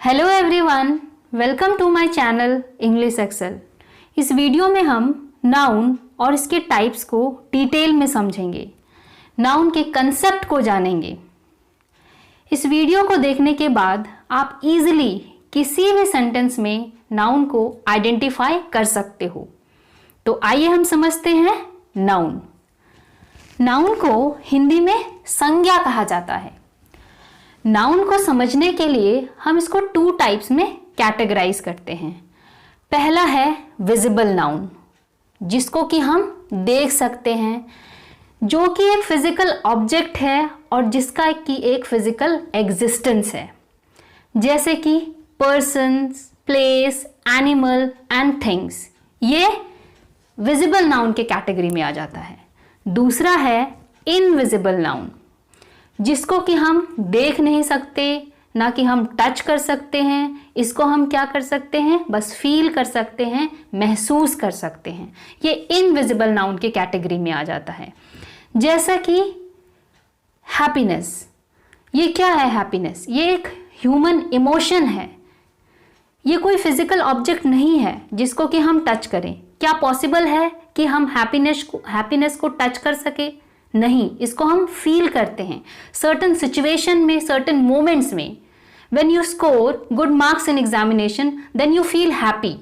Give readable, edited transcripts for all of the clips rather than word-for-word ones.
Hello everyone, welcome to my channel English Excel. इस video में हम नाउन और इसके टाइप्स को डिटेल में समझेंगे, नाउन के कंसेप्ट को जानेंगे। इस वीडियो को देखने के बाद आप इजीली किसी भी सेंटेंस में नाउन को आइडेंटिफाई कर सकते हो। तो आइए हम समझते हैं नाउन। नाउन को हिंदी में संज्ञा कहा जाता है। नाउन को समझने के लिए हम इसको टू टाइप्स में कैटेगराइज करते हैं। पहला है विजिबल नाउन, जिसको कि हम देख सकते हैं, जो कि एक फिजिकल ऑब्जेक्ट है और जिसका कि एक फिजिकल एग्जिस्टेंस है, जैसे कि persons, place, animal and things. ये विजिबल नाउन के कैटेगरी में आ जाता है। दूसरा है इनविजिबल नाउन, जिसको कि हम देख नहीं सकते, ना कि हम टच कर सकते हैं। इसको हम क्या कर सकते हैं, बस फील कर सकते हैं, महसूस कर सकते हैं। ये इनविजिबल नाउन के कैटेगरी में आ जाता है। जैसा कि हैप्पीनेस। ये क्या है हैप्पीनेस? ये एक ह्यूमन इमोशन है। ये कोई फिजिकल ऑब्जेक्ट नहीं है जिसको कि हम टच करें। क्या पॉसिबल है कि हम हैप्पीनेस को टच कर सके? नहीं, इसको हम फील करते हैं सर्टन सिचुएशन में, सर्टन मोमेंट्स में। When you score good marks in examination then you feel happy.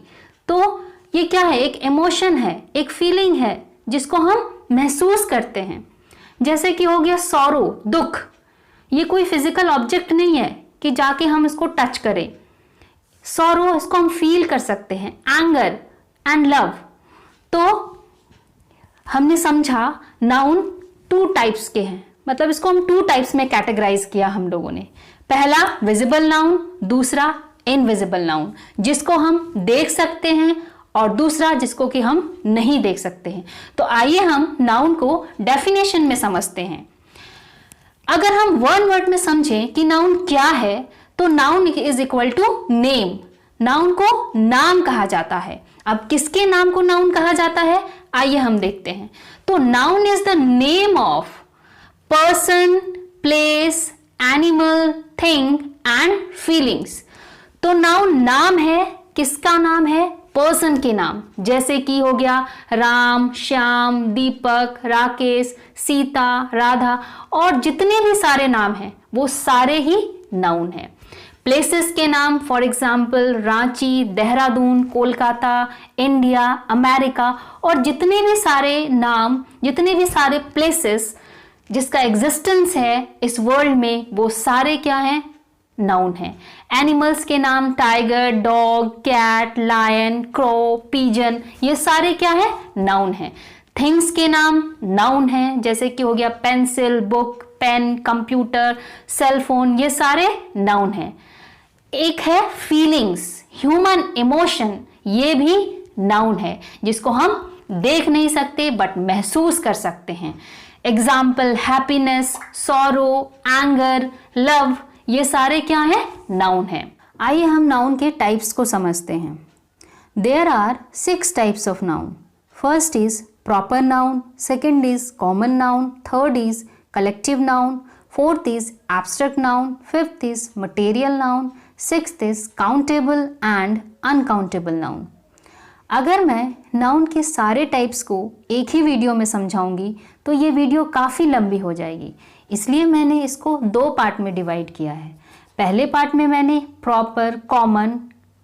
तो ये क्या है? एक इमोशन है, एक फीलिंग है जिसको हम महसूस करते हैं। जैसे कि हो गया सॉरो, दुख। ये कोई फिजिकल ऑब्जेक्ट नहीं है कि जाके हम इसको टच करें। सॉरो, इसको हम फील कर सकते हैं। Anger and love. तो हमने समझा नाउन टू टाइप्स के हैं, मतलब इसको हम टू टाइप्स में कैटेगराइज किया हम लोगों ने। पहला विजिबल नाउन, दूसरा इनविजिबल नाउन, जिसको हम देख सकते हैं, और दूसरा जिसको कि हम नहीं देख सकते हैं। तो आइए हम नाउन को डेफिनेशन में समझते हैं। अगर हम वन वर्ड में समझें कि नाउन क्या है, तो noun is equal to name. Noun को नाम कहा जाता है। अब किसके नाम को नाउन कहा जाता है, आइए हम देखते हैं। तो noun is the name of person, place, animal, thing and feelings. तो नाउन नाम है। किसका नाम है? पर्सन के नाम। जैसे कि हो गया राम, श्याम, दीपक, राकेश, सीता, राधा, और जितने भी सारे नाम हैं वो सारे ही नाउन है। प्लेसेस के नाम, for example Ranchi, Dehradun, Kolkata, India, America, और जितने भी सारे नाम, जितने भी सारे प्लेसेस जिसका एग्जिस्टेंस है इस वर्ल्ड में, वो सारे क्या हैं? नाउन है। एनिमल्स के नाम tiger, dog, cat, lion, crow, pigeon, ये सारे क्या है? नाउन है। थिंग्स के नाम नाउन है, जैसे कि हो गया pencil, book, pen, computer, cell phone, ये सारे नाउन है। एक है फीलिंग्स, ह्यूमन इमोशन, ये भी नाउन है, जिसको हम देख नहीं सकते बट महसूस कर सकते हैं। Example happiness, sorrow, anger, love, ये सारे क्या है? नाउन है। आइए हम नाउन के टाइप्स को समझते हैं। There are 6 types of noun. First is proper noun, second is common noun, third is collective noun, fourth is abstract noun, fifth is material noun, sixth is countable and uncountable noun. अगर मैं noun के सारे types को एक ही video में समझाऊंगी तो ये video काफ़ी लंबी हो जाएगी, इसलिए मैंने इसको 2 पार्ट में डिवाइड किया है। पहले पार्ट में मैंने प्रॉपर, कॉमन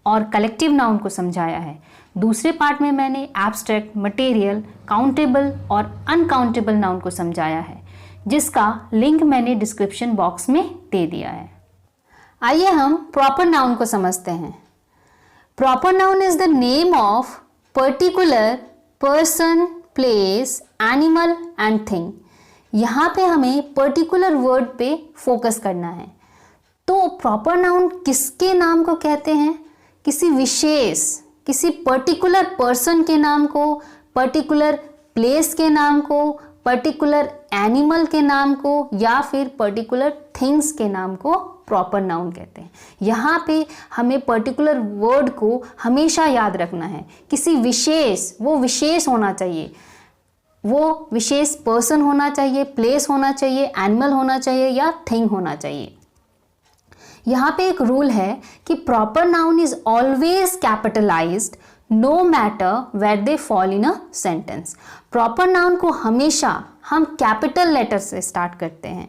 और कलेक्टिव नाउन को समझाया है। दूसरे पार्ट में मैंने एब्स्ट्रैक्ट, मटेरियल, काउंटेबल और अनकाउंटेबल नाउन को समझाया है, जिसका लिंक मैंने डिस्क्रिप्शन बॉक्स में दे दिया है। आइए हम प्रॉपर नाउन को समझते हैं। Proper noun is the name of particular person, place, animal and thing. यहाँ पे हमें पर्टिकुलर वर्ड पे फोकस करना है। तो प्रॉपर नाउन किसके नाम को कहते हैं? किसी विशेष, किसी पर्टिकुलर पर्सन के नाम को, पर्टिकुलर प्लेस के नाम को, पर्टिकुलर एनिमल के नाम को, या फिर पर्टिकुलर थिंग्स के नाम को प्रॉपर नाउन कहते हैं। यहाँ पे हमें पर्टिकुलर वर्ड को हमेशा याद रखना है। किसी विशेष, वो विशेष होना चाहिए, वो विशेष पर्सन होना चाहिए, प्लेस होना चाहिए, एनिमल होना चाहिए या थिंग होना चाहिए। यहाँ पे एक रूल है कि proper noun is always capitalized no matter where they fall in a sentence. Proper noun को हमेशा हम कैपिटल लेटर से स्टार्ट करते हैं,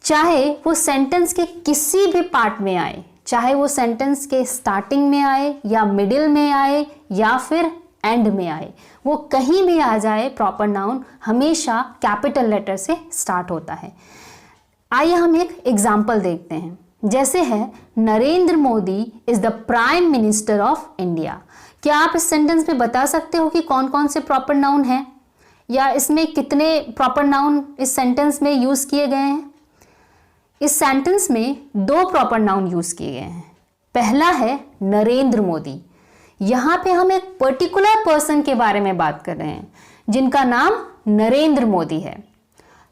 चाहे वो सेंटेंस के किसी भी पार्ट में आए, चाहे वो सेंटेंस के स्टार्टिंग में आए या मिडिल में आए या फिर एंड में आए, वो कहीं भी आ जाए, प्रॉपर नाउन हमेशा कैपिटल लेटर से स्टार्ट होता है। आइए हम एक एग्जाम्पल देखते हैं। जैसे है Narendra Modi is the prime minister of India. क्या आप इस सेंटेंस में बता सकते हो कि कौन कौन से प्रॉपर नाउन हैं या इसमें कितने प्रॉपर नाउन इस सेंटेंस में यूज किए गए हैं? इस सेंटेंस में 2 प्रॉपर नाउन यूज किए गए हैं। पहला है नरेंद्र मोदी। यहाँ पे हम एक पर्टिकुलर पर्सन के बारे में बात कर रहे हैं जिनका नाम नरेंद्र मोदी है,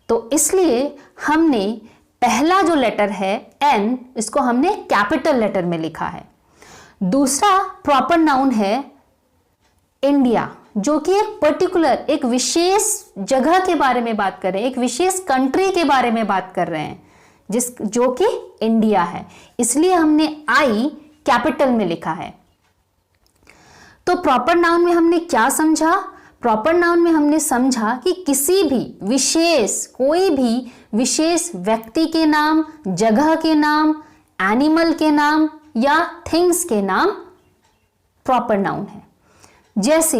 तो इसलिए हमने पहला जो लेटर है एन, इसको हमने कैपिटल लेटर में लिखा है। दूसरा प्रॉपर नाउन है इंडिया, जो कि एक पर्टिकुलर, एक विशेष जगह के बारे में बात कर रहे हैं, एक विशेष कंट्री के बारे में बात कर रहे हैं जो कि इंडिया है, इसलिए हमने आई कैपिटल में लिखा है। तो प्रॉपर नाउन में हमने क्या समझा? प्रॉपर नाउन में हमने समझा कि किसी भी विशेष, कोई भी विशेष व्यक्ति के नाम, जगह के नाम, एनिमल के नाम या थिंग्स के नाम प्रॉपर नाउन है। जैसे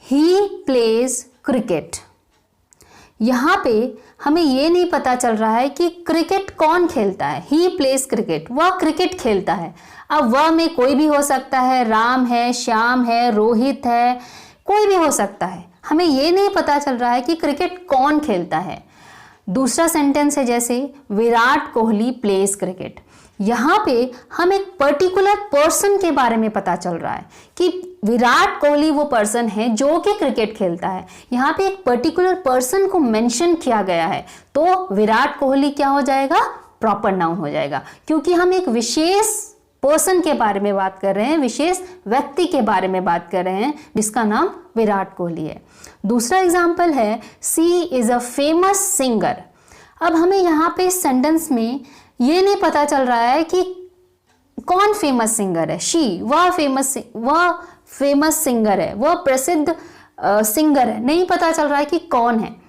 ही प्लेज क्रिकेट, यहाँ पे हमें ये नहीं पता चल रहा है कि क्रिकेट कौन खेलता है। ही प्लेज क्रिकेट, वह क्रिकेट खेलता है। अब वह में कोई भी हो सकता है, राम है, श्याम है, रोहित है, कोई भी हो सकता है। हमें ये नहीं पता चल रहा है कि क्रिकेट कौन खेलता है। दूसरा सेंटेंस है जैसे विराट कोहली प्लेज क्रिकेट। यहाँ पे हम एक पर्टिकुलर पर्सन के बारे में पता चल रहा है कि विराट कोहली वो पर्सन है जो कि क्रिकेट खेलता है। यहाँ पे एक पर्टिकुलर पर्सन को मेंशन किया गया है, तो विराट कोहली क्या हो जाएगा? प्रॉपर नाउन हो जाएगा, क्योंकि हम एक विशेष पर्सन के बारे में बात कर रहे हैं, विशेष व्यक्ति के बारे में बात कर रहे हैं जिसका नाम विराट कोहली है। दूसरा एग्जाम्पल है सी इज अ फेमस सिंगर। अब हमें यहाँ पे इस सेंटेंस में ये नहीं पता चल रहा है कि कौन फेमस सिंगर है। शी, वह फेमस सिंगर है, वह प्रसिद्ध सिंगर है, नहीं पता चल रहा है कि कौन है।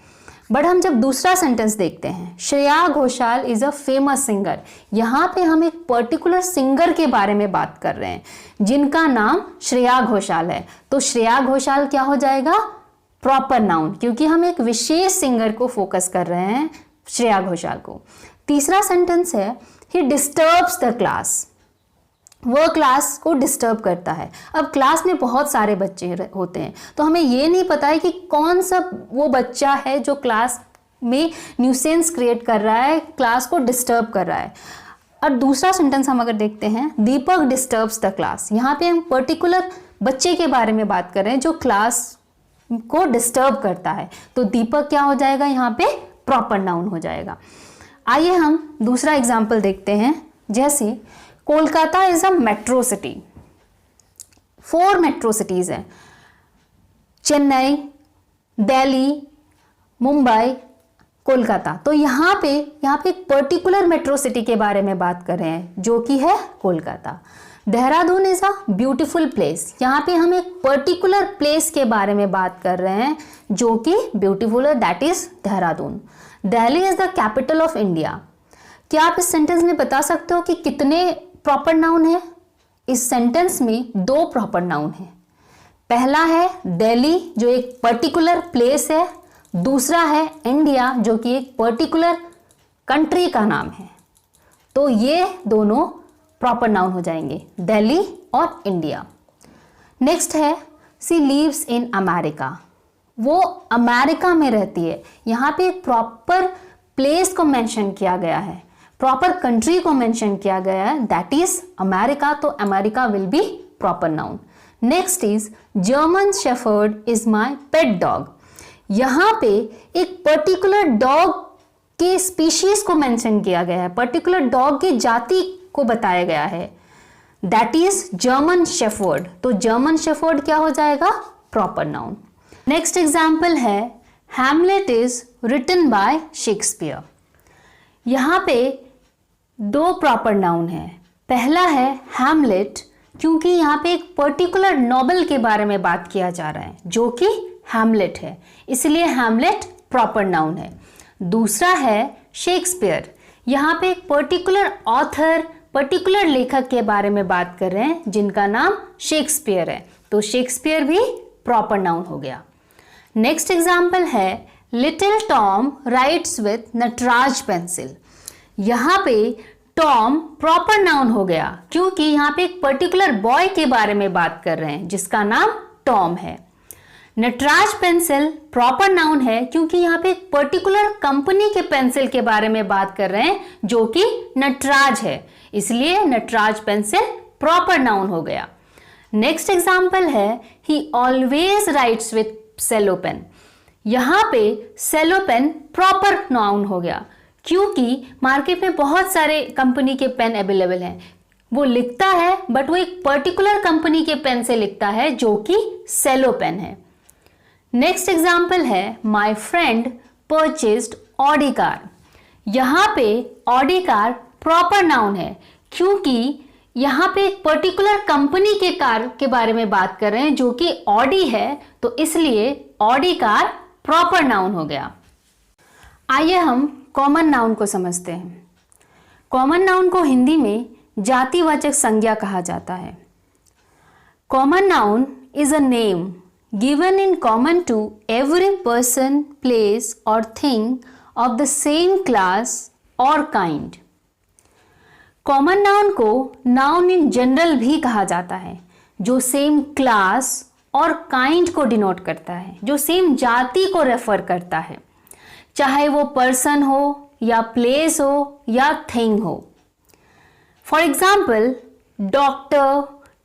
बट हम जब दूसरा सेंटेंस देखते हैं, Shreya Ghoshal is a famous singer, यहाँ पे हम एक पर्टिकुलर सिंगर के बारे में बात कर रहे हैं जिनका नाम श्रेया घोषाल है, तो श्रेया घोषाल क्या हो जाएगा? प्रॉपर नाउन, क्योंकि हम एक विशेष सिंगर को फोकस कर रहे हैं, श्रेया घोषाल को। तीसरा सेंटेंस है ही डिस्टर्ब्स द क्लास, वह क्लास को डिस्टर्ब करता है। अब क्लास में बहुत सारे बच्चे होते हैं, तो हमें ये नहीं पता है कि कौन सा वो बच्चा है जो क्लास में न्यूसेंस क्रिएट कर रहा है, क्लास को डिस्टर्ब कर रहा है। और दूसरा सेंटेंस हम अगर देखते हैं, दीपक डिस्टर्ब्स द क्लास, यहाँ पे हम पर्टिकुलर बच्चे के बारे में बात कर रहे हैं जो क्लास को डिस्टर्ब करता है, तो दीपक क्या हो जाएगा? यहाँ पे प्रॉपर नाउन हो जाएगा। आइए हम दूसरा एग्जाम्पल देखते हैं। जैसे Kolkata is a metro city, 4 metro cities हैं, चेन्नई, दिल्ली, मुंबई, कोलकाता। तो यहाँ पे एक पर्टिकुलर मेट्रो सिटी के बारे में बात कर रहे हैं जो कि है Kolkata. Dehradun is a beautiful place, यहाँ पे हम एक पर्टिकुलर प्लेस के बारे में बात कर रहे हैं जो कि ब्यूटीफुल है, that is Dehradun. Delhi is the capital of India. क्या आप इस सेंटेंस में बता सकते हो कि कितने प्रॉपर नाउन है? इस सेंटेंस में 2 प्रॉपर नाउन है। पहला है दिल्ली जो एक पर्टिकुलर प्लेस है, दूसरा है इंडिया जो कि एक पर्टिकुलर कंट्री का नाम है। तो ये दोनों प्रॉपर नाउन हो जाएंगे, दिल्ली और इंडिया। नेक्स्ट है सी लीव्स इन अमेरिका, वो अमेरिका में रहती है। यहाँ पे एक प्रॉपर प्लेस को मेंशन किया गया है, प्रॉपर कंट्री को मेंशन किया गया है, दैट इज अमेरिका, तो America will be proper noun. Next is German shepherd is my pet dog. यहाँ पे एक पर्टिकुलर डॉग के स्पीशीज को मेंशन किया गया है, पर्टिकुलर डॉग की जाति को बताया गया है, दैट इज जर्मन शेफर्ड, तो जर्मन शेफर्ड क्या हो जाएगा? Proper noun. नेक्स्ट एग्जाम्पल है Hamlet is written by Shakespeare. यहाँ पे दो प्रॉपर नाउन है। पहला है हैमलेट, क्योंकि यहाँ पे एक पर्टिकुलर नॉवेल के बारे में बात किया जा रहा है जो कि हैमलेट है, इसलिए हैमलेट प्रॉपर नाउन है। दूसरा है शेक्सपियर, यहाँ पे एक पर्टिकुलर ऑथर, पर्टिकुलर लेखक के बारे में बात कर रहे हैं जिनका नाम शेक्सपियर है, तो शेक्सपियर भी प्रॉपर नाउन हो गया। नेक्स्ट एग्जाम्पल है little Tom writes with Natraj pencil. यहाँ पे टॉम प्रॉपर नाउन हो गया क्योंकि यहाँ पे एक पर्टिकुलर बॉय के बारे में बात कर रहे हैं जिसका नाम टॉम है। नटराज पेंसिल प्रॉपर नाउन है क्योंकि यहाँ पे एक पर्टिकुलर कंपनी के पेंसिल के बारे में बात कर रहे हैं जो कि नटराज है, इसलिए नटराज पेंसिल प्रॉपर नाउन हो गया। नेक्स्ट एग्जाम्पल है he always writes with Cello pen. यहाँ पे सेलो पेन प्रॉपर नाउन हो गया क्योंकि मार्केट में बहुत सारे कंपनी के पेन अवेलेबल हैं, वो लिखता है बट वो एक पर्टिकुलर कंपनी के पेन से लिखता है जो कि सेलो पेन है। नेक्स्ट एग्जाम्पल है my friend purchased Audi car. यहाँ पे ऑडी कार प्रॉपर नाउन है क्योंकि यहाँ पे एक पर्टिकुलर कंपनी के कार के बारे में बात कर रहे हैं जो कि ऑडी है, तो इसलिए ऑडी कार प्रॉपर नाउन हो गया। आइए हम कॉमन नाउन को समझते हैं। कॉमन नाउन को हिंदी में जातिवाचक संज्ञा कहा जाता है। Common noun is a name given in common to every person, place और thing of the same class और काइंड। कॉमन नाउन को नाउन इन जनरल भी कहा जाता है जो सेम क्लास और काइंड को डिनोट करता है, जो सेम जाति को रेफर करता है, चाहे वो पर्सन हो या प्लेस हो या थिंग हो। For example doctor,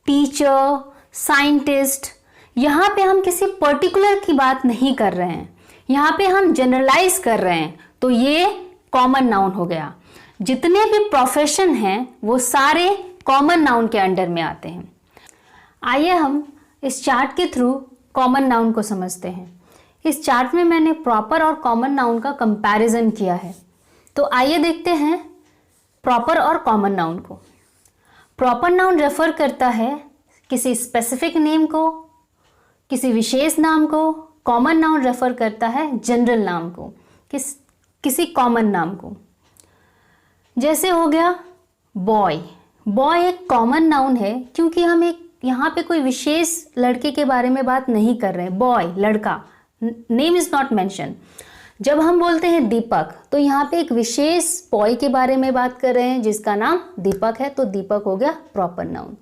teacher, scientist, यहाँ पे हम किसी पर्टिकुलर की बात नहीं कर रहे हैं, यहाँ पे हम जनरलाइज कर रहे हैं, तो ये कॉमन नाउन हो गया। जितने भी प्रोफेशन हैं वो सारे कॉमन नाउन के अंडर में आते हैं। आइए हम इस चार्ट के थ्रू कॉमन नाउन को समझते हैं। इस चार्ट में मैंने प्रॉपर और कॉमन नाउन का कंपैरिजन किया है, तो आइए देखते हैं प्रॉपर और कॉमन नाउन को। प्रॉपर नाउन रेफर करता है किसी स्पेसिफिक नेम को, किसी विशेष नाम को। कॉमन नाउन रेफर करता है जनरल नाम को, किसी कॉमन नाम को। जैसे हो गया बॉय। बॉय एक कॉमन नाउन है क्योंकि हम एक यहाँ पे कोई विशेष लड़के के बारे में बात नहीं कर रहे हैं। बॉय लड़का, नेम इज नॉट मेंशन। जब हम बोलते हैं दीपक तो यहाँ पे एक विशेष बॉय के बारे में बात कर रहे हैं जिसका नाम दीपक है, तो दीपक हो गया प्रॉपर नाउन।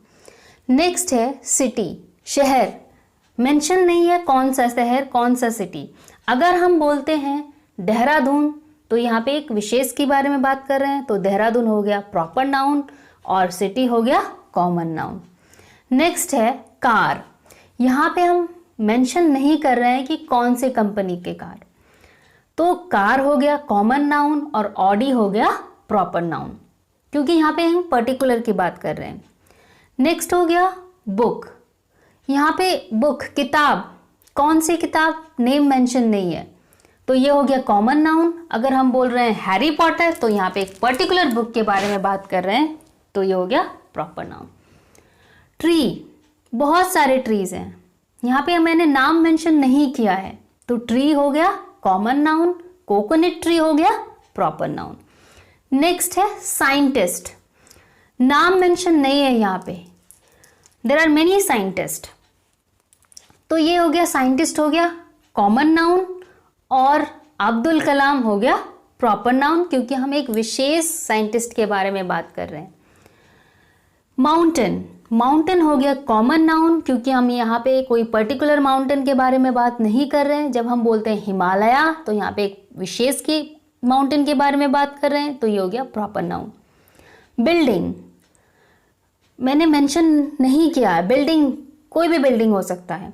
नेक्स्ट है सिटी, शहर। मेंशन नहीं है कौन सा शहर, कौन सा सिटी। अगर हम बोलते हैं देहरादून तो यहाँ पे एक विशेष के बारे में बात कर रहे हैं, तो देहरादून हो गया प्रॉपर नाउन और सिटी हो गया कॉमन नाउन। नेक्स्ट है कार। यहाँ पे हम मेंशन नहीं कर रहे हैं कि कौन से कंपनी के कार, तो कार हो गया कॉमन नाउन और ऑडी हो गया प्रॉपर नाउन क्योंकि यहाँ पे हम पर्टिकुलर की बात कर रहे हैं। नेक्स्ट हो गया बुक। यहाँ पे बुक किताब, कौन सी किताब, नेम मेंशन नहीं है, तो ये हो गया कॉमन नाउन। अगर हम बोल रहे हैं हैरी पॉटर तो यहाँ पे एक पर्टिकुलर बुक के बारे में बात कर रहे हैं, तो ये हो गया प्रॉपर नाउन। ट्री, बहुत सारे ट्रीज हैं, यहाँ पे मैंने नाम मेंशन नहीं किया है, तो ट्री हो गया कॉमन नाउन। कोकोनट ट्री हो गया प्रॉपर नाउन। नेक्स्ट है साइंटिस्ट, नाम मेंशन नहीं है यहाँ पे, देयर आर मेनी साइंटिस्ट, तो ये हो गया साइंटिस्ट हो गया कॉमन नाउन और अब्दुल कलाम हो गया प्रॉपर नाउन क्योंकि हम एक विशेष साइंटिस्ट के बारे में बात कर रहे हैं। माउंटेन, माउंटेन हो गया कॉमन नाउन क्योंकि हम यहाँ पे कोई पर्टिकुलर माउंटेन के बारे में बात नहीं कर रहे हैं। जब हम बोलते हैं हिमालय तो यहाँ पे एक विशेष की माउंटेन के बारे में बात कर रहे हैं, तो ये हो गया प्रॉपर नाउन। बिल्डिंग मैंने मेंशन नहीं किया है, बिल्डिंग कोई भी बिल्डिंग हो सकता है,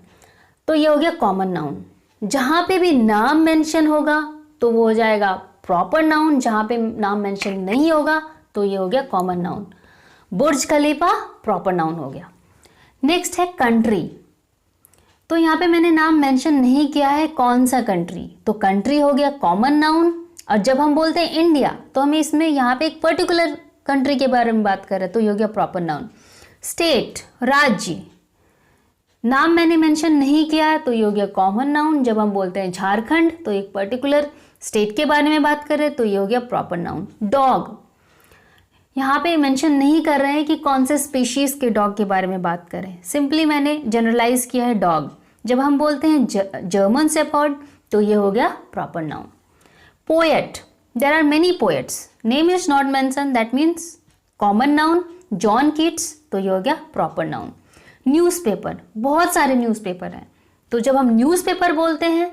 तो ये हो गया कॉमन नाउन। जहाँ पे भी नाम मेंशन होगा तो वो हो जाएगा प्रॉपर नाउन, जहाँ पे नाम मेंशन नहीं होगा तो ये हो गया कॉमन नाउन। बुर्ज खलीफा प्रॉपर नाउन हो गया। नेक्स्ट है कंट्री, तो यहाँ पे मैंने नाम मेंशन नहीं किया है कौन सा कंट्री, तो कंट्री हो गया कॉमन नाउन। और जब हम बोलते हैं इंडिया तो हमें इसमें यहाँ पे एक पर्टिकुलर कंट्री के बारे में बात कर रहे हैं तो ये हो गया प्रॉपर नाउन। स्टेट, राज्य, नाम मैंने मेंशन नहीं किया है तो ये हो गया कॉमन नाउन। जब हम बोलते हैं झारखंड तो एक पर्टिकुलर स्टेट के बारे में बात कर रहे हैं तो ये हो गया प्रॉपर नाउन। डॉग, यहाँ पे मेंशन नहीं कर रहे हैं कि कौन से स्पीशीज के डॉग के बारे में बात करें, सिंपली मैंने जनरलाइज किया है डॉग। जब हम बोलते हैं जर्मन शेफर्ड तो ये हो गया proper noun. Poet, there are many poets, name is not mention, that means common noun. John Keats तो ये हो गया प्रॉपर नाउन। न्यूज़पेपर, बहुत सारे न्यूज़पेपर हैं तो जब हम न्यूज़पेपर बोलते हैं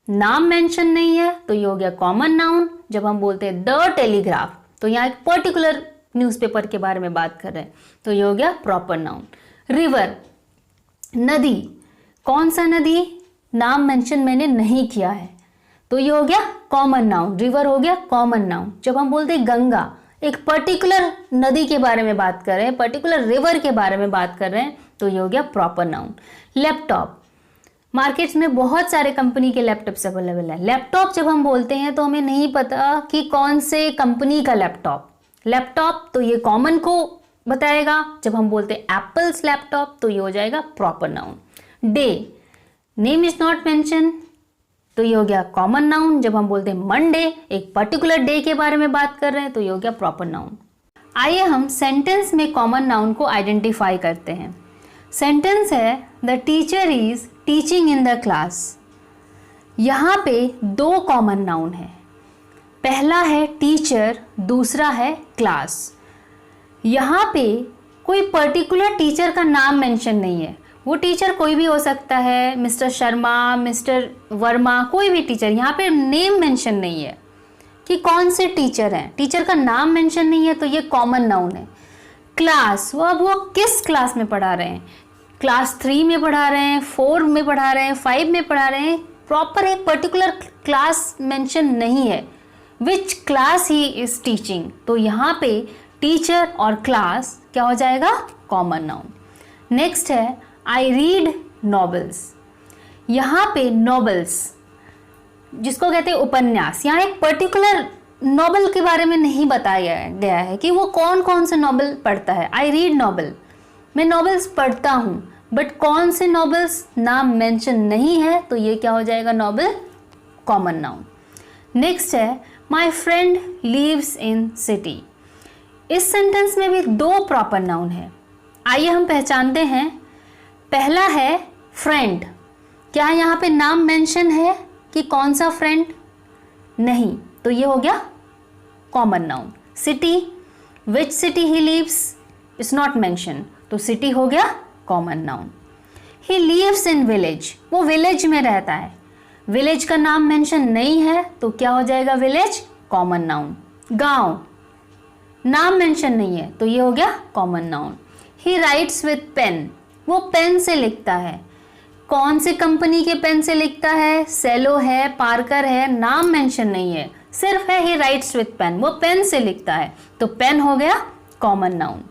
नाम मेंशन नहीं है तो ये हो गया कॉमन नाउन। जब हम बोलते हैं द टेलीग्राफ तो यहाँ एक पर्टिकुलर न्यूज़पेपर के बारे में बात कर रहे हैं तो ये हो गया प्रॉपर नाउन। रिवर, नदी, कौन सा नदी, नाम मेंशन मैंने नहीं किया है तो ये हो गया कॉमन नाउन। रिवर हो गया कॉमन नाउन। जब हम बोलते हैं गंगा, एक पर्टिकुलर नदी के बारे में बात कर रहे हैं, पर्टिकुलर रिवर के बारे में बात कर रहे हैं तो ये हो गया प्रॉपर नाउन। लैपटॉप, मार्केट्स में बहुत सारे कंपनी के लैपटॉप्स अवेलेबल है। लैपटॉप जब हम बोलते हैं तो हमें नहीं पता कि कौन से कंपनी का लैपटॉप तो ये कॉमन को बताएगा। जब हम बोलते हैं एप्पल्स लैपटॉप तो ये हो जाएगा proper noun. Day, name is not mention तो ये हो गया कॉमन नाउन। जब हम बोलते हैं मंडे, एक पर्टिकुलर डे के बारे में बात कर रहे हैं तो ये हो गया प्रॉपर नाउन। आइए हम सेंटेंस में कॉमन नाउन को आइडेंटिफाई करते हैं। सेंटेंस है the teacher is teaching in the class. यहाँ पे दो कॉमन नाउन है, पहला है टीचर, दूसरा है क्लास। यहाँ पे कोई पर्टिकुलर टीचर का नाम मेंशन नहीं है, वो टीचर कोई भी हो सकता है, मिस्टर शर्मा, मिस्टर वर्मा, कोई भी टीचर। यहाँ पे नेम मेंशन नहीं है कि कौन से टीचर हैं, टीचर का नाम मेंशन नहीं है तो ये कॉमन नाउन है। क्लास, वो किस क्लास में पढ़ा रहे हैं, क्लास 3 में पढ़ा रहे हैं, 4 में पढ़ा रहे हैं, 5 में पढ़ा रहे हैं, प्रॉपर एक पर्टिकुलर क्लास मेंशन नहीं है, which class he is teaching. तो यहाँ पे टीचर और क्लास क्या हो जाएगा, कॉमन नाउन। नेक्स्ट है आई रीड नॉवेल्स। यहाँ पे नॉवेल्स जिसको कहते हैं उपन्यास, यहाँ एक पर्टिकुलर नॉवेल के बारे में नहीं बताया गया है कि वो कौन कौन से नॉवेल पढ़ता है। आई रीड नॉवेल, मैं नॉवेल्स पढ़ता हूँ, बट कौन से नॉवेल्स नाम मेंशन नहीं है तो ये क्या हो जाएगा, नॉवेल, कॉमन नाउन। नेक्स्ट है my friend lives in city. इस सेंटेंस में भी दो प्रॉपर नाउन है, आइए हम पहचानते हैं। पहला है फ्रेंड, क्या यहाँ पे नाम मेंशन है कि कौन सा फ्रेंड, नहीं, तो ये हो गया common noun. City, which city he lives is not mention तो सिटी हो गया common noun. He lives in village, वो विलेज में रहता है, विलेज का नाम मेंशन नहीं है तो क्या हो जाएगा, विलेज, कॉमन नाउन। गांव, नाम मेंशन नहीं है तो ये हो गया common noun. He writes with pen, वो पेन से लिखता है, कौन सी कंपनी के पेन से लिखता है, सेलो है, पार्कर है, नाम मेंशन नहीं है, सिर्फ है ही राइट्स विथ पेन, वो पेन से लिखता है तो पेन हो गया common noun.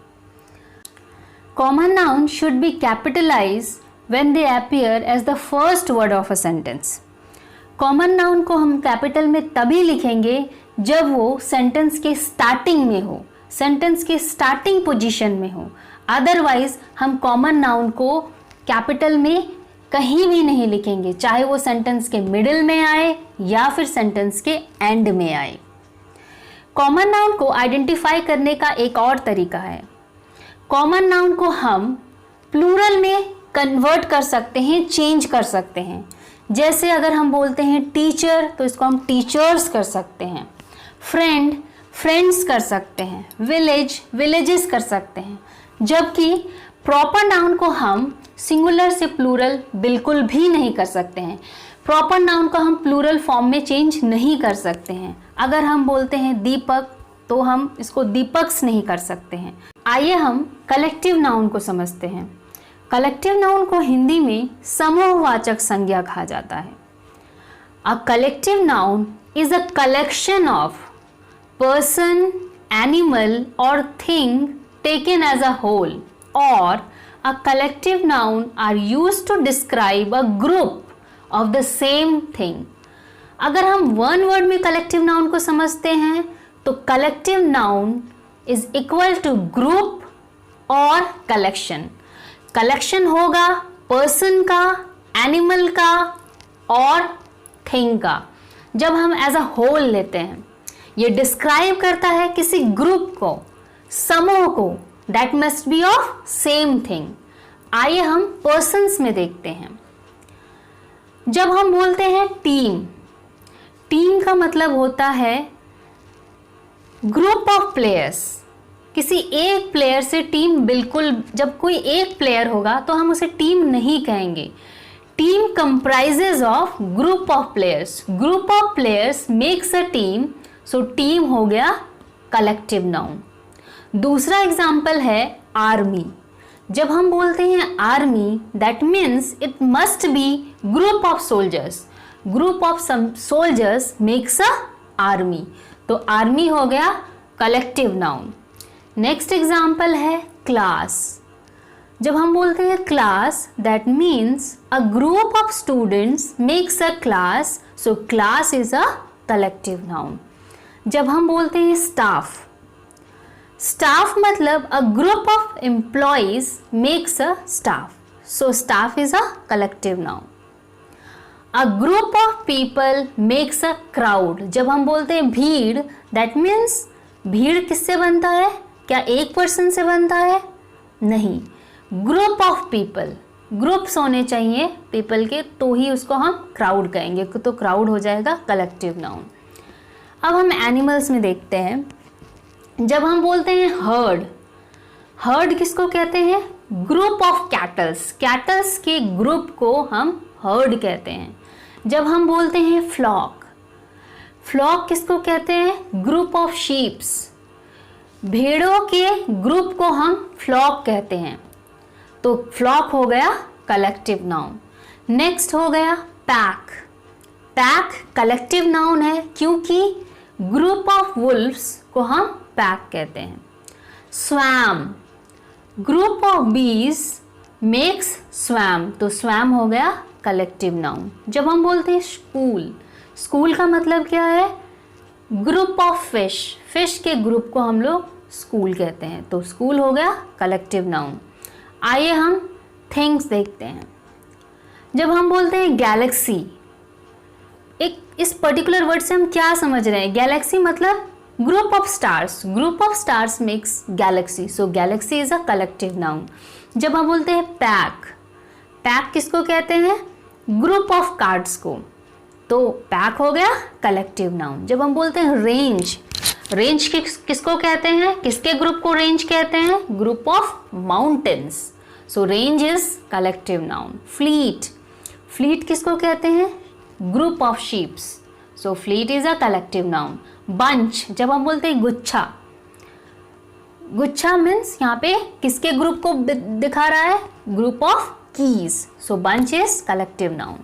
Common noun should be capitalized when they appear as the first word of a sentence. Common noun को हम कैपिटल में तभी लिखेंगे जब वो सेंटेंस के स्टार्टिंग में हो, सेंटेंस के स्टार्टिंग पोजीशन में हो, अदरवाइज हम कॉमन नाउन को कैपिटल में कहीं भी नहीं लिखेंगे, चाहे वो सेंटेंस के मिडिल में आए या फिर सेंटेंस के एंड में आए। कॉमन नाउन को आइडेंटिफाई करने का एक और तरीका है, कॉमन नाउन को हम प्लूरल में कन्वर्ट कर सकते हैं, चेंज कर सकते हैं। जैसे अगर हम बोलते हैं टीचर तो इसको हम टीचर्स कर सकते हैं, फ्रेंड, फ्रेंड्स कर सकते हैं, विलेज, विलेजेस कर सकते हैं। जबकि प्रॉपर नाउन को हम सिंगुलर से प्लूरल बिल्कुल भी नहीं कर सकते हैं, प्रॉपर नाउन को हम प्लूरल फॉर्म में चेंज नहीं कर सकते हैं। अगर हम बोलते हैं दीपक तो हम इसको दीपक्स नहीं कर सकते हैं। आइए हम कलेक्टिव नाउन को समझते हैं। कलेक्टिव नाउन को हिंदी में समूहवाचक संज्ञा कहा जाता है। A collective noun is a collection of person, animal or thing taken as a whole, or a collective noun are used to describe a group of the same thing. अगर हम one word में collective noun को समझते हैं तो collective noun is equal to group और collection. Collection होगा person का, एनिमल का और थिंग का। जब हम एज अ होल लेते हैं, ये डिस्क्राइब करता है किसी ग्रुप को, समूह को, that must be of same thing. आइए हम पर्सन्स में देखते हैं। जब हम बोलते हैं टीम, टीम का मतलब होता है ग्रुप ऑफ प्लेयर्स। किसी एक प्लेयर से टीम बिल्कुल, जब कोई एक प्लेयर होगा तो हम उसे टीम नहीं कहेंगे। Team comprises of group of players. Group of players makes a team, so team हो गया कलेक्टिव नाउन। दूसरा एग्जाम्पल है आर्मी। जब हम बोलते हैं army, that means it must be group of soldiers. Group of soldiers makes a army, तो army हो गया कलेक्टिव नाउन। नेक्स्ट एग्जाम्पल है क्लास। जब हम बोलते हैं class, that means a group of students makes a class, so class is a collective noun. जब हम बोलते हैं स्टाफ, स्टाफ मतलब a group of employees makes a staff, so staff is a collective noun. A group of people makes a crowd. जब हम बोलते हैं भीड़, दैट मीन्स भीड़ किससे बनता है? क्या एक पर्सन से बनता है? नहीं, ग्रुप ऑफ पीपल। ग्रुप्स होने चाहिए पीपल के, तो ही उसको हम क्राउड कहेंगे, तो क्राउड हो जाएगा कलेक्टिव नाउन। अब हम एनिमल्स में देखते हैं। जब हम बोलते हैं हर्ड, हर्ड किसको कहते हैं? Group of kettles. कैटल्स के ग्रुप को हम हर्ड कहते हैं। जब हम बोलते हैं फ्लॉक, फ्लॉक किसको कहते हैं? Group of sheeps. भेड़ों के ग्रुप को हम फ्लॉक कहते हैं, तो फ्लॉक हो गया कलेक्टिव नाउन। नेक्स्ट हो गया पैक। पैक कलेक्टिव नाउन है क्योंकि ग्रुप ऑफ वुल्फ्स को हम पैक कहते हैं। स्वैम, ग्रुप ऑफ बीज मेक्स स्वैम, तो स्वैम हो गया कलेक्टिव नाउन। जब हम बोलते हैं स्कूल, स्कूल का मतलब क्या है? Group of fish. फिश के ग्रुप को हम लोग स्कूल कहते हैं, तो स्कूल हो गया कलेक्टिव नाउन। आइए हम थिंग्स देखते हैं। जब हम बोलते हैं गैलेक्सी, एक इस पर्टिकुलर वर्ड से हम क्या समझ रहे हैं? गैलेक्सी मतलब group of stars. Group of stars makes Galaxy, so Galaxy is a collective noun. जब हम बोलते हैं पैक, पैक किसको कहते हैं? ग्रुप ऑफ कार्ड्स को, तो पैक हो गया कलेक्टिव नाउन। जब हम बोलते हैं रेंज, रेंज किसको कहते हैं? किसके ग्रुप को रेंज कहते हैं? Group of mountains, so range is collective noun. Fleet, fleet किसको कहते हैं? Group of sheeps, so fleet is a collective noun. Bunch, जब हम बोलते हैं गुच्छा, गुच्छा मीन्स यहाँ पे किसके ग्रुप को दिखा रहा है? Group of keys, so bunch is collective noun.